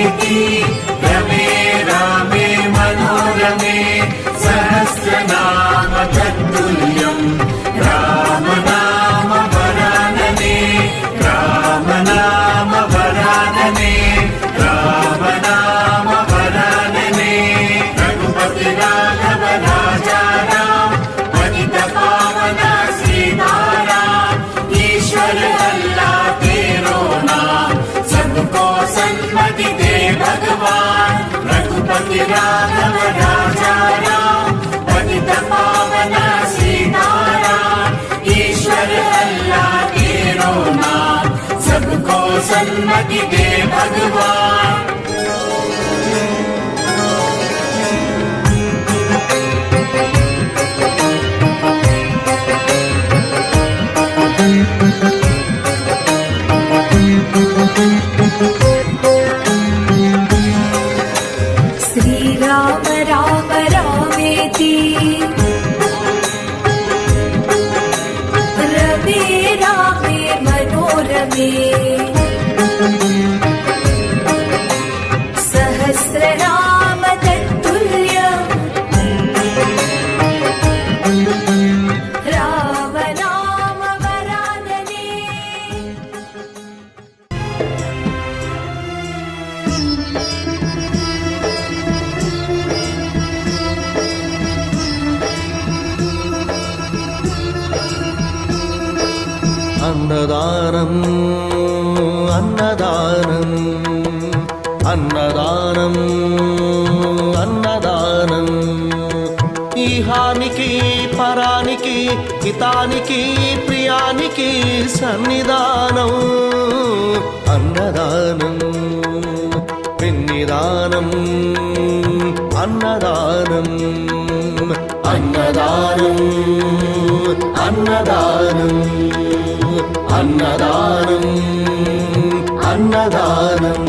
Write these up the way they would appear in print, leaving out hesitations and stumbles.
रामेति रमे रामे मनोरमे सहस्रनाम तत्तुल्यं राम नाम वरानने राम नाम वरानने राम नाम वरानने रघुपति राघव राजा राम पतित पावन सीताराम ईश्वर अल्लाह तेरो नाम सबको सन्मति दे भगवान रघुपति राघव राजा राम पतित पावन सीताराम ईश्वर अल्लाह तेरो नाम सबको सन्मति दे भगवान। श्री राम राम रामेति रमे रामे मनोरमे सहस्रनाम तत्तुल्यं राम नाम वरानने। అన్నదానం అన్నదానం అన్నదానం అన్నదానం ఈహానికి పరానికి హితానికి ప్రియానికి సన్నిధానం అన్నదానం పిన్నిదానం అన్నదానం అన్నదానం అన్నదానం అన్నదానం అన్నదానం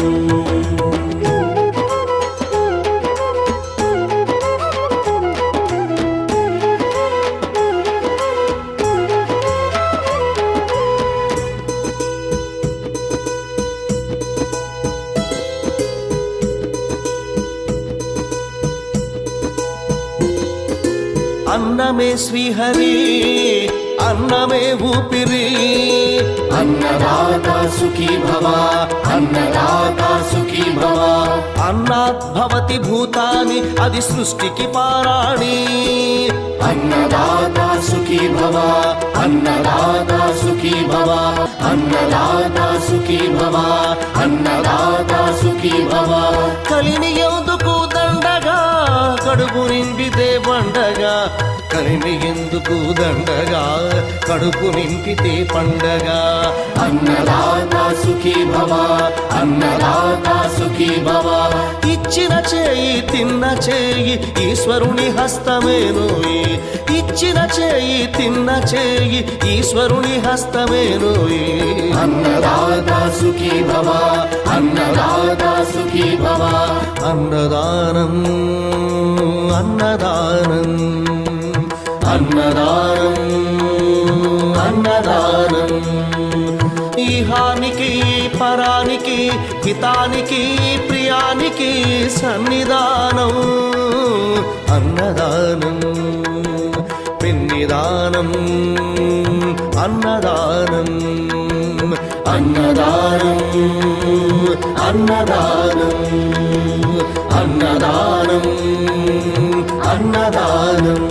అన్నమే శ్రీహరి అన్నమే ఊపిరి अन्नदाता सुखी भव अन्नदाता सुखी भव అన్నాత్ భవతి భూతాని అది సృష్టికి పారాణి अन्नदाता सुखी भव अन्नदाता सुखी भव अन्नदाता सुखी भव अन्नदाता सुखी भव కలిని ఎందుకు దండగా కడుపు నింపితే పండగా కలిని ఎందుకు దండగా కడుపు నింపితే పండగ अन्नदाता सुखी भव अन्नदाता सुखी भव ఇచ్చిన చేయి తిన్న చేయి ఈశ్వరుని హస్తమేనోయి ఇచ్చిన చేయి తిన్న చేయి ఈశ్వరుని హస్తమేనోయి अन्नदाता सुखी भव अन्नदाता सुखी भव అన్నదానం అన్నదానం అన్నదానం అన్నదానం ఈహానికి పరానికి హితానికి ప్రియానికి సన్నిధానం అన్నదానం పిన్నిదానం అన్నదానం అన్నదానం అన్నదానం అన్నదానం అన్నదానం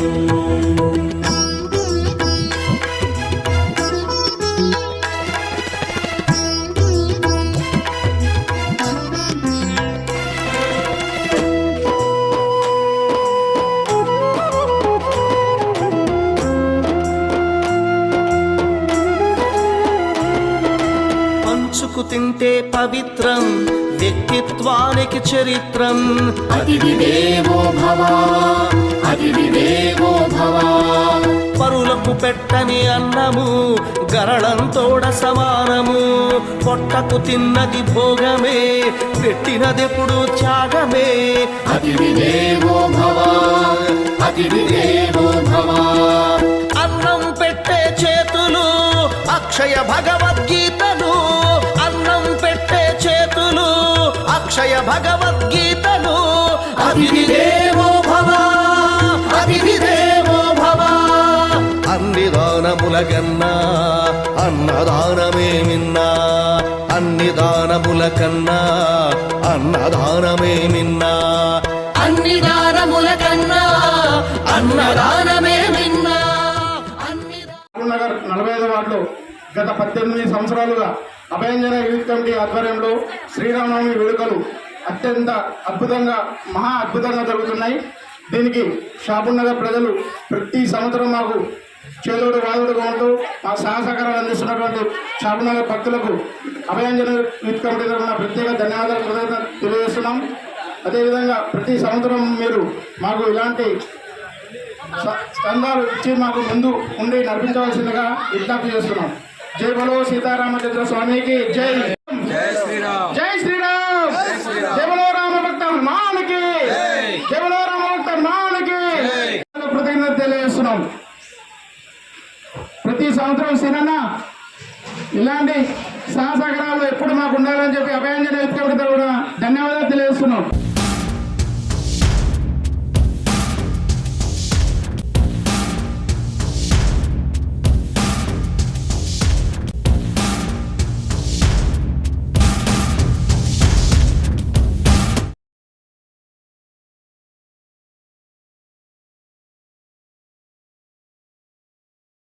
పంచుకు తింటే పవిత్రం వ్యక్తిత్వానికి చరిత్రం అతిథి దేవో భవ అతిథి దేవో భవ పరులకు పెట్టని అన్నము గరళంతోడ సమానము పొట్టకు తిన్నది భోగమే పెట్టినదెప్పుడు త్యాగమే అతిథి దేవో భవ అతిథి దేవో భవ అన్నం పెట్టే చేతులు అక్షయ భగవద్గీతలు అన్నం పెట్టే చేతులు అక్షయ భగవద్గీతను అతిథి దేవో భవ అతిథి దేవో భవ అన్ని దానముల కన్నా అన్నదానమే మిన్నా అన్ని దానముల కన్నా అన్నదానమే మిన్నా అన్ని దానముల కన్నా అన్నదానమే మిన్నా నగర్ 45 వార్డులో గత 18 సంవత్సరాలుగా అభయాంజన యూత్ కమిటీ ఆధ్వర్యంలో శ్రీరామనవమి వేడుకలు అత్యంత అద్భుతంగా మహా అద్భుతంగా జరుగుతున్నాయి. దీనికి షాపూర్ నగర్ ప్రజలు ప్రతి సంవత్సరం మాకు చేదోడు వాదోడుగా ఉంటూ మా సహసహకారాలు అందిస్తున్నటువంటి షాపూర్ నగర్ భక్తులకు అభయాంజన యూత్ కమిటీ తరఫున ప్రత్యేక ధన్యవాదాలు కృతజ్ఞతలు తెలియజేస్తున్నాం. అదేవిధంగా ప్రతి సంవత్సరం మీరు మాకు ఇలాంటి స్కందాలు ఇచ్చి మాకు ముందు ఉండి నడిపించవలసిందిగా విజ్ఞప్తి చేస్తున్నాం. జై బలో సీతారామచంద్ర స్వామికి జై. జై శ్రీరామ్. జై శ్రీరామ్. జై బలో రామభక్త హనుమానికి జై బలో రామభక్త హనుమానికి కృతజ్ఞత తెలియజేస్తున్నాం. ప్రతి సంవత్సరం సినన్న ఇలాంటి సహసహకారాలు ఎప్పుడు మాకు ఉండాలని చెప్పి అభయాంజన యూత్ కమిటీ తరఫున